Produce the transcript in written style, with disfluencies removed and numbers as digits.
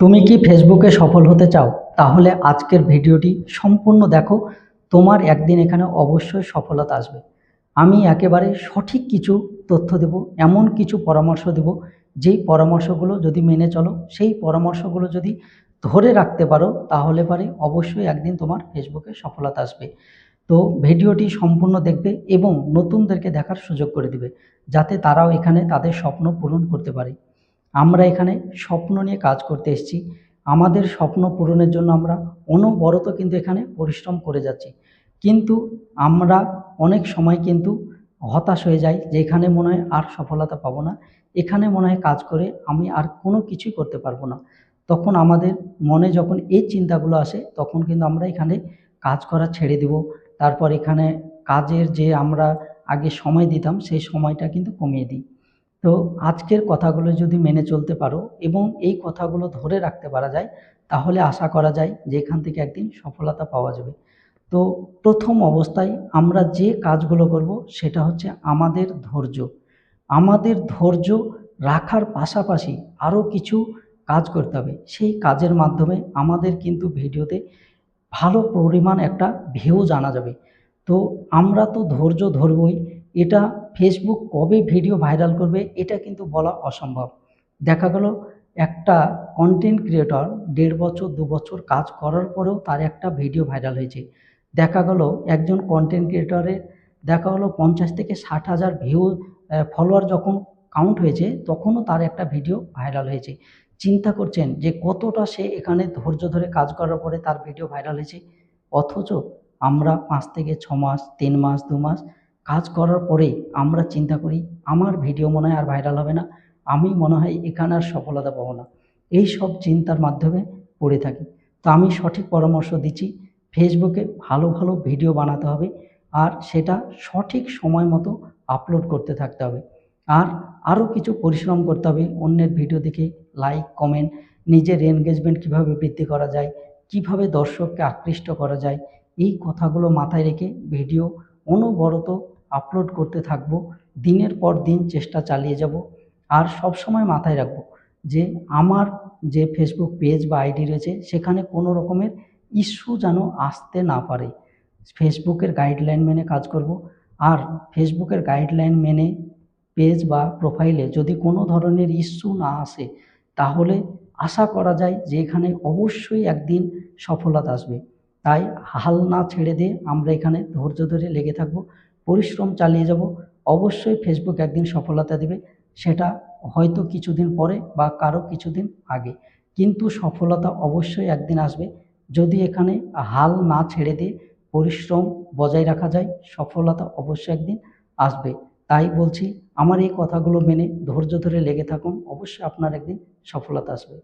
তুমি কি ফেসবুকে সফল হতে চাও? তাহলে আজকের ভিডিওটি সম্পূর্ণ দেখো। তোমার একদিন এখানে অবশ্যই সফলতা আসবে। আমি একেবারে সঠিক কিছু তথ্য দেব, এমন কিছু পরামর্শ দেব, যেই পরামর্শগুলো যদি মেনে চলো, সেই পরামর্শগুলো যদি ধরে রাখতে পারো, তাহলে পারে অবশ্যই একদিন তোমার ফেসবুকে সফলতা আসবে। তো ভিডিওটি সম্পূর্ণ দেখবে এবং নতুনদেরকে দেখার সুযোগ করে দিবে, যাতে তারাও এখানে তাদের স্বপ্ন পূরণ করতে পারে। আমরা এখানে স্বপ্ন নিয়ে কাজ করতে এসেছি। আমাদের স্বপ্ন পূরণের জন্য আমরা অনবরত কিন্তু এখানে পরিশ্রম করে যাচ্ছি। কিন্তু আমরা অনেক সময় কিন্তু হতাশ হয়ে যাই যে এখানে মনে হয় আর সফলতা পাবো না, এখানে মনে হয় কাজ করে আমি আর কোনো কিছুই করতে পারবো না। তখন আমাদের মনে যখন এই চিন্তাগুলো আসে, তখন কিন্তু আমরা এখানে কাজ করা ছেড়ে দেব। তারপর এখানে কাজের যে আমরা আগে সময় দিতাম, সেই সময়টা কিন্তু কমিয়ে দিই। তো আজকের কথাগুলো যদি মেনে চলতে পারো এবং এই কথাগুলো ধরে রাখতে পারা যায়, তাহলে আশা করা যায় যে এখান থেকে একদিন সফলতা পাওয়া যাবে। তো প্রথম অবস্থায় আমরা যে কাজগুলো করব সেটা হচ্ছে আমাদের ধৈর্য। আমাদের ধৈর্য রাখার পাশাপাশি আরও কিছু কাজ করতে হবে। সেই কাজের মাধ্যমে আমাদের কিন্তু ভিডিওতে ভালো পরিমাণ একটা ভিউ জানা যাবে। তো আমরা তো ধৈর্য ধরবই। এটা ফেসবুক কবে ভিডিও ভাইরাল করবে এটা কিন্তু বলা অসম্ভব। দেখা গেল একটা কন্টেন্ট ক্রিয়েটর ১.৫ বছর ২ বছর কাজ করার পরেও তার একটা ভিডিও ভাইরাল হয়েছে। দেখা গেল একজন কন্টেন্ট ক্রিয়েটরের দেখা হলো ৫০ থেকে ৬০,০০০ ভিউ ফলোয়ার যখন কাউন্ট হয়েছে, তখনও তার একটা ভিডিও ভাইরাল হয়েছে। চিন্তা করছেন যে কতটা সে এখানে ধৈর্য ধরে কাজ করার পরে তার ভিডিও ভাইরাল হয়েছে। অথচ আমরা ৫ থেকে ৬ মাস, ৩ মাস, ২ মাস কাজ করার পরে আমরা চিন্তা করি আমার ভিডিও মনে হয় আর ভাইরাল হবে না, আমি মনে হয় এখানে আর সফলতা পাবো না। এই সব চিন্তার মাধ্যমে পড়ে থাকি। তো আমি সঠিক পরামর্শ দিচ্ছি, ফেসবুকে ভালো ভালো ভিডিও বানাতে হবে, আর সেটা সঠিক সময় মতো আপলোড করতে থাকতে হবে। আর আরও কিছু পরিশ্রম করতে হবে, অন্যের ভিডিও দেখে লাইক, কমেন্ট, নিজের এনগেজমেন্ট কীভাবে বৃদ্ধি করা যায়, কিভাবে দর্শককে আকৃষ্ট করা যায়, এই কথাগুলো মাথায় রেখে ভিডিও অনবরত আপলোড করতে থাকবো। দিনের পর দিন চেষ্টা চালিয়ে যাব। আর সবসময় মাথায় রাখবো যে আমার যে ফেসবুক পেজ বা আইডি রয়েছে, সেখানে কোনো রকমের ইস্যু যেন আসতে না পারে। ফেসবুকের গাইডলাইন মেনে কাজ করব। আর ফেসবুকের গাইডলাইন মেনে পেজ বা প্রোফাইলে যদি কোনো ধরনের ইস্যু না আসে, তাহলে আশা করা যায় যে এখানে অবশ্যই একদিন সফলতা আসবে। তাই হাল না ছেড়ে দিয়ে আমরা এখানে ধৈর্য ধরে লেগে থাকব, পরিশ্রম চালিয়ে যাব। অবশ্যই ফেসবুক একদিন সফলতা দেবে, সেটা হয়তো কিছুদিন পরে বা কারো কিছুদিন আগে, কিন্তু সফলতা অবশ্যই একদিন আসবে। যদি এখানে হাল না ছেড়ে দিয়ে পরিশ্রম বজায় রাখা যায়, সফলতা অবশ্যই একদিন আসবে। তাই বলছি, আমার এই কথাগুলো মেনে ধৈর্য ধরে লেগে থাকুন, অবশ্যই আপনার একদিন সফলতা আসবে।